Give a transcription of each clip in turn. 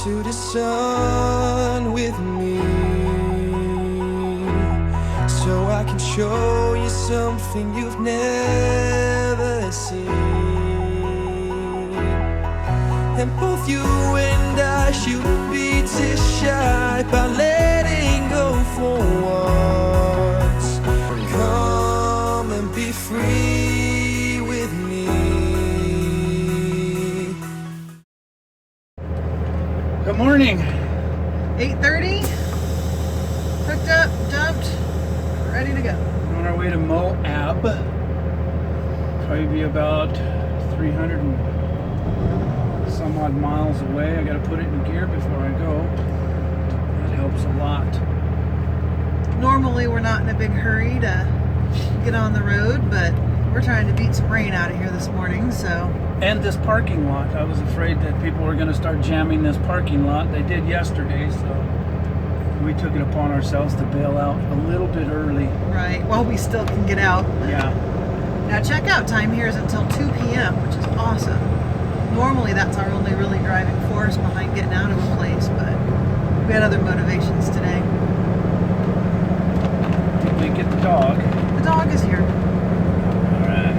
to the sun with me, so I can show you something you've never seen. And both you and I shouldn't be too shy about letting go for once. Come and be free with me. Good morning. 8:30. Hooked up, dumped, ready to go. We're on our way to Moab. Probably be about 300 and some odd miles away. I gotta put it in gear before I go. That helps a lot. Normally we're not in a big hurry to get on the road, but we're trying to beat some rain out of here this morning, so. And this parking lot. I was afraid that people were gonna start jamming this parking lot. They did yesterday, so we took it upon ourselves to bail out a little bit early. Right, while we still can get out. Yeah. Now checkout time here is until 2 p.m., which is awesome. Normally that's our only really driving force behind getting out of a place, but we had other motivations today. Did we get the dog? The dog is here. Alright.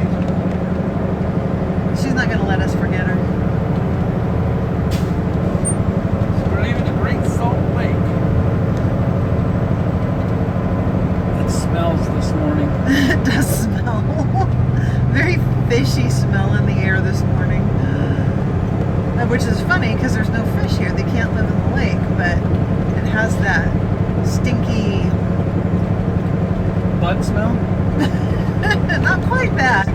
She's not going to let us forget her. So we're leaving the Great Salt Lake. It smells this morning. It does smell. Very fishy smell in the air this morning. Which is funny because there's no fish here. They can't live in the lake, but it has that stinky... Butt smell? Not quite that.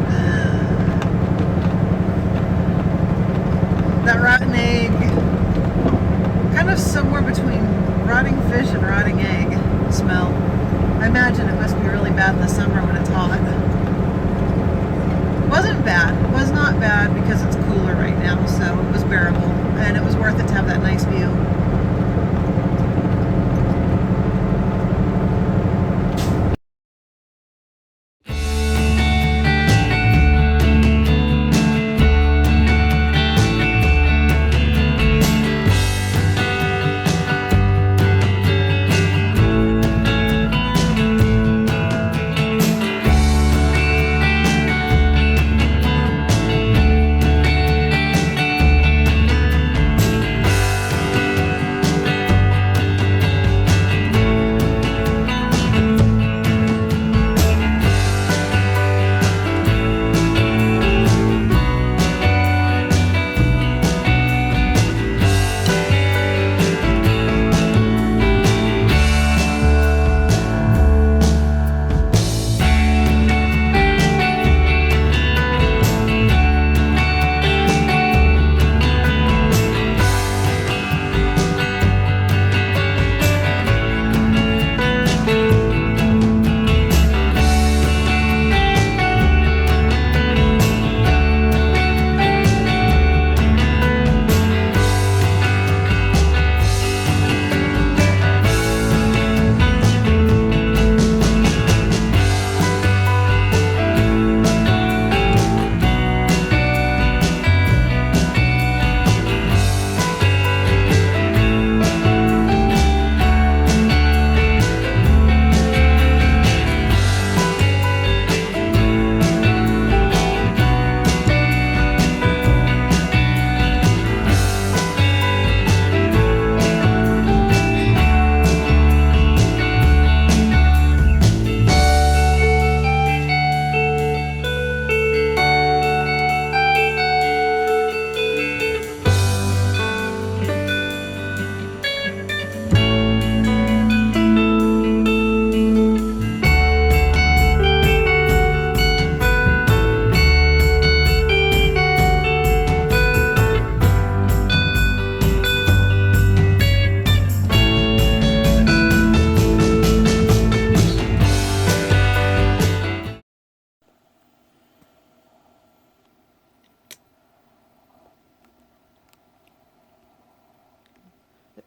That rotten egg. Kind of somewhere between rotting fish and rotting egg smell. I imagine it must be really bad in the summer when it's hot. Wasn't bad. It was not bad because it's cooler right now, so it was bearable. And it was worth it to have that nice view.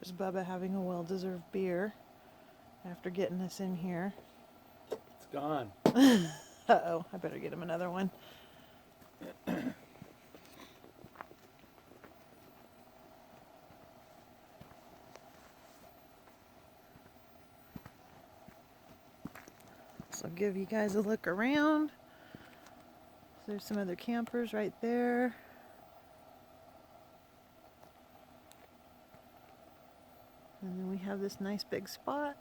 There's Bubba having a well-deserved beer after getting us in here. It's gone. Uh-oh, I better get him another one. So I'll give you guys a look around. So there's some other campers right there. And then we have this nice big spot.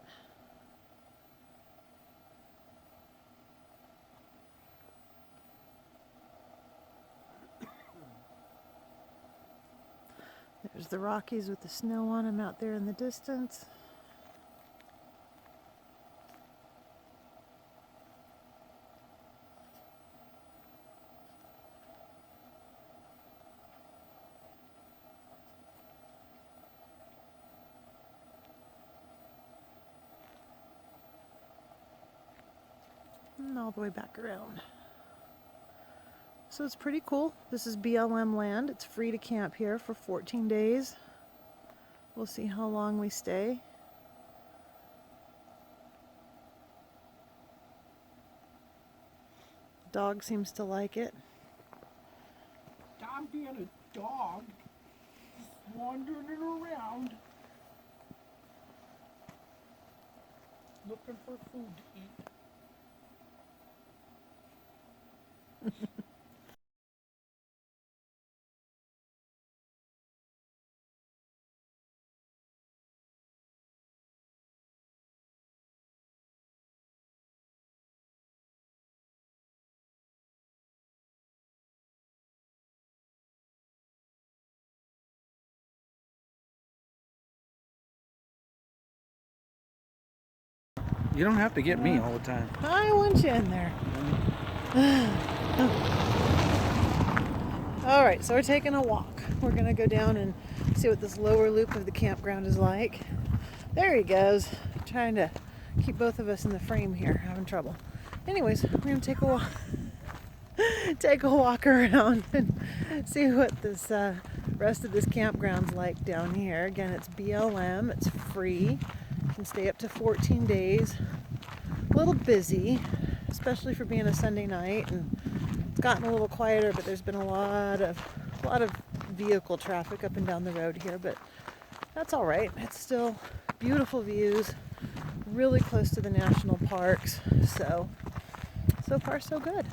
There's the Rockies with the snow on them out there in the distance. And all the way back around. So it's pretty cool. This is BLM land. It's free to camp here for 14 days. We'll see how long we stay. Dog seems to like it. Dog being a dog, just wandering around, looking for food to eat. You don't have to get me all the time. I want you in there. All right, so we're taking a walk. We're gonna go down and see what this lower loop of the campground is like. There he goes, trying to keep both of us in the frame here, having trouble. Anyways, we're gonna take a walk, take a walk around and see what this rest of this campground's like down here. Again, it's BLM, it's free. You can stay up to 14 days. A little busy, especially for being a Sunday night, and it's gotten a little quieter, but there's been a lot of vehicle traffic up and down the road here, but that's all right. It's still beautiful views, really close to the national parks, so far so good.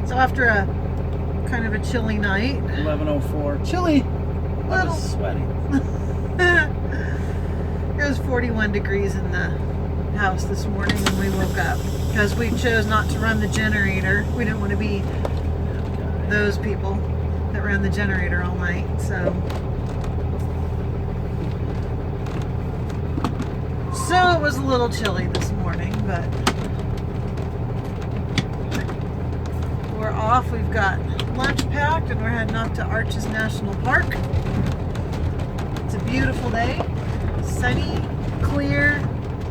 So after a kind of a chilly night, 11:04. Chilly. I was sweating. It was 41 degrees in the house this morning when we woke up because we chose not to run the generator. We didn't want to be those people that ran the generator all night. So it was a little chilly this morning, but we're off. We've got lunch packed and we're heading off to Arches National Park. It's a beautiful day, sunny, clear,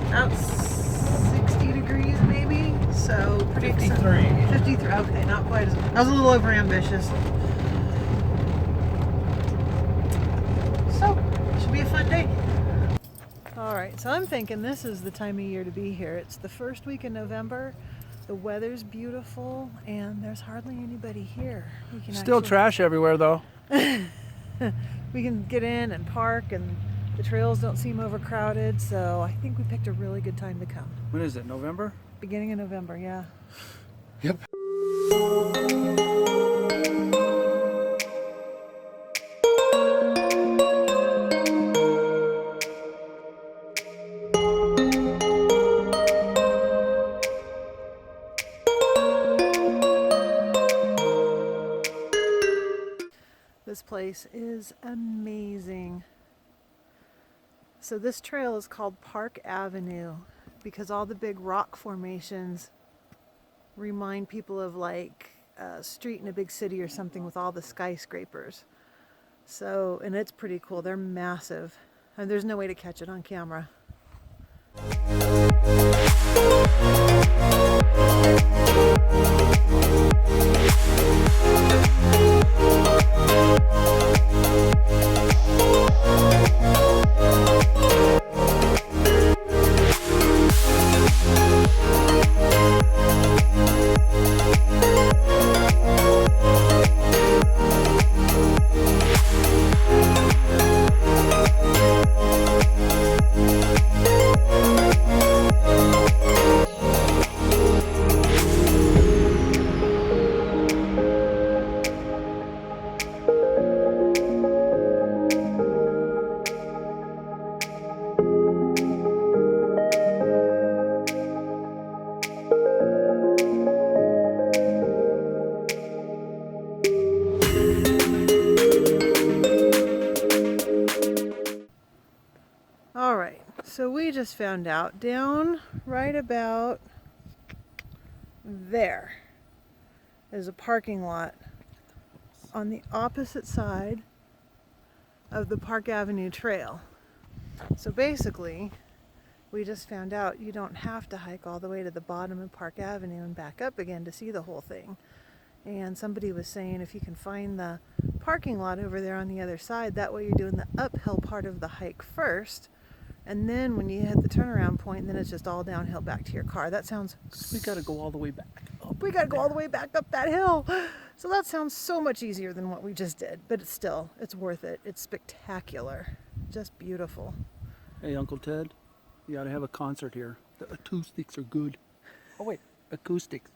about 60 degrees maybe, so pretty 53. 53, okay, not quite as, I was a little over ambitious. So, should be a fun day. Alright, so I'm thinking this is the time of year to be here. It's the first week in November. The weather's beautiful, and there's hardly anybody here. We can Still trash everywhere, though. we can get in and park, and the trails don't seem overcrowded, so I think we picked a really good time to come. When is it, November? Beginning of November, yeah. Yep. place is amazing. So this trail is called Park Avenue because all the big rock formations remind people of like a street in a big city or something with all the skyscrapers. So, and it's pretty cool. They're massive. And there's no way to catch it on camera. Alright, so we just found out down right about there is a parking lot on the opposite side of the Park Avenue Trail. So basically, we just found out you don't have to hike all the way to the bottom of Park Avenue and back up again to see the whole thing. And somebody was saying if you can find the parking lot over there on the other side, that way you're doing the uphill part of the hike first. And then when you hit the turnaround point, then it's just all downhill back to your car. That sounds... We got to go all the way back. We got to go all the way back up that hill. So that sounds so much easier than what we just did. But it's still, it's worth it. It's spectacular. Just beautiful. Hey, Uncle Ted, you ought to have a concert here. The acoustics are good. Oh, wait, acoustics.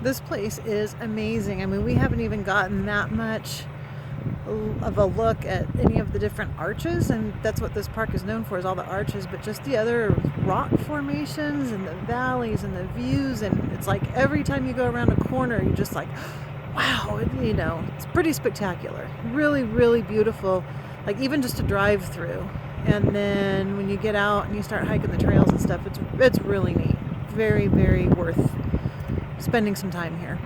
This place is amazing. I mean, we haven't even gotten that much of a look at any of the different arches, and that's what this park is known for, is all the arches, but just the other rock formations and the valleys and the views. And it's like every time you go around a corner, you're just like, wow, you know, it's pretty spectacular. Really, really beautiful, like even just to drive through. And then when you get out and you start hiking the trails and stuff, it's really neat. Very, very worth spending some time here.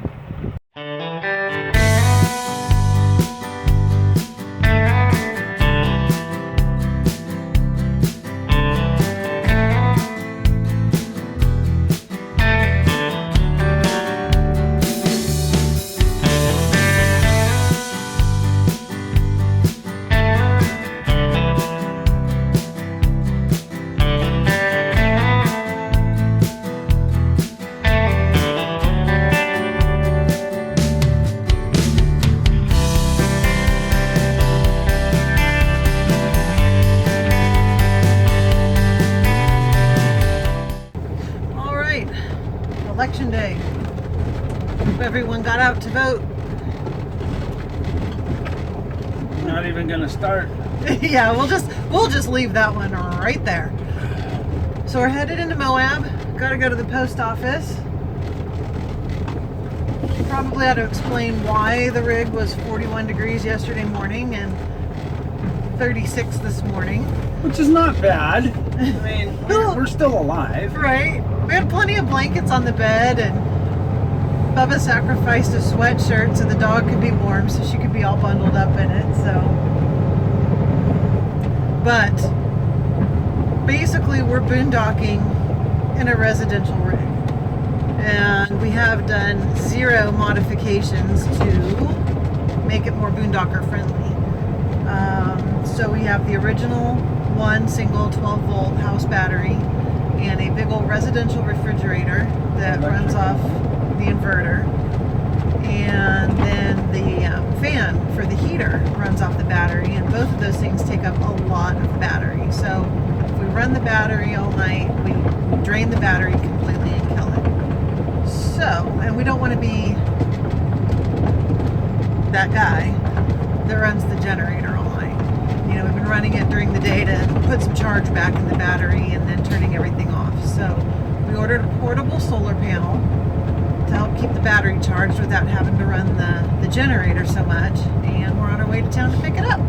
got out to vote. Not even gonna start. Yeah, we'll just leave that one right there. So we're headed into Moab. Got to go to the post office. Probably had to explain why the rig was 41 degrees yesterday morning and 36 this morning. Which is not bad. I mean, we're still alive. Right. We had plenty of blankets on the bed, and Bubba sacrificed a sweatshirt so the dog could be warm, so she could be all bundled up in it. So, but basically, we're boondocking in a residential rig, and we have done 0 modifications to make it more boondocker friendly. So we have the original one single 12-volt house battery and a big old residential refrigerator that runs off the inverter, and then the fan for the heater runs off the battery, and both of those things take up a lot of battery. So if we run the battery all night, we drain the battery completely and kill it. So, and we don't want to be that guy that runs the generator all night. You know, we've been running it during the day to put some charge back in the battery and then turning everything off. So we ordered a portable solar panel to help keep the battery charged without having to run the generator so much, and we're on our way to town to pick it up.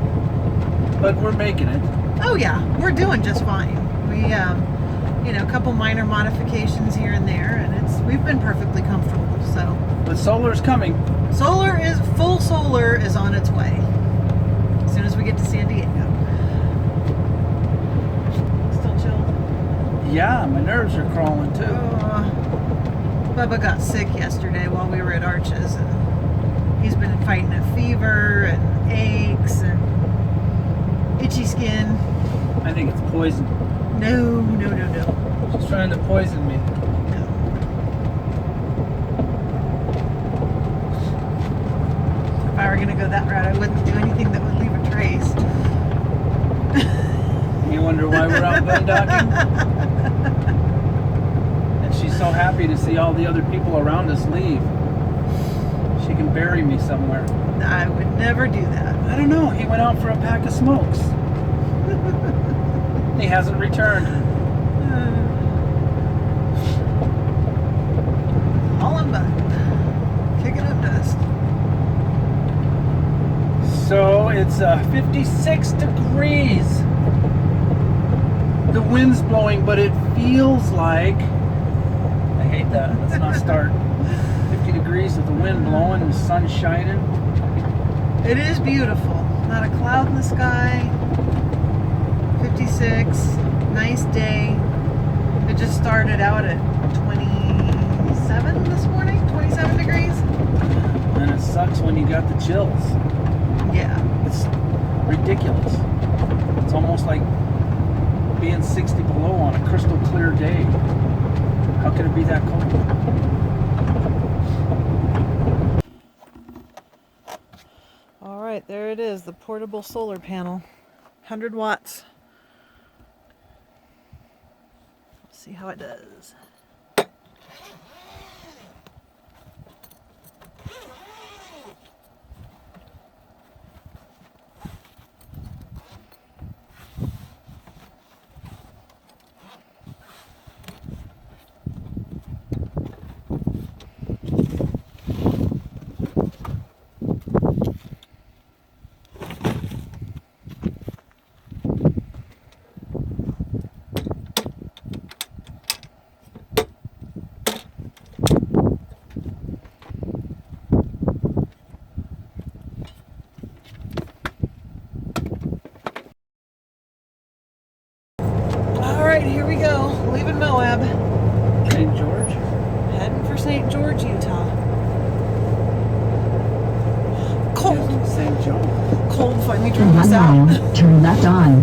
But we're making it. Oh yeah, we're doing just fine. We, you know, a couple minor modifications here and there, and we've been perfectly comfortable. So, But solar's coming. Full solar is on its way. As soon as we get to San Diego. Still chilled? Yeah, my nerves are crawling too. Bubba got sick yesterday while we were at Arches, and he's been fighting a fever and aches and itchy skin. I think it's poison. No. She's trying to poison me. No. If I were going to go that route, I wouldn't do anything that would leave a trace. You wonder why we're out boondocking? And she's so happy to see all the other people around us leave. She can bury me somewhere. I would never do that. I don't know. He went out for a pack of smokes. He hasn't returned. Hauling butt. Kicking up dust. So it's 56 degrees. The wind's blowing, but it feels like... I hate that. Let's not start. 50 degrees with the wind blowing and the sun shining. It is beautiful. Not a cloud in the sky. 56. Nice day. It just started out at 27 this morning. 27 degrees. And it sucks when you got the chills. Yeah. It's ridiculous. It's almost like being 60 below on a crystal clear day. How could it be that cold? All right, there it is, the portable solar panel. 100 watts. Let's see how it does. Here we go, leaving Moab. St. George? Heading for St. George, Utah. Cold. St. John. Cold finally In drove us 1 out. mile, turn left on.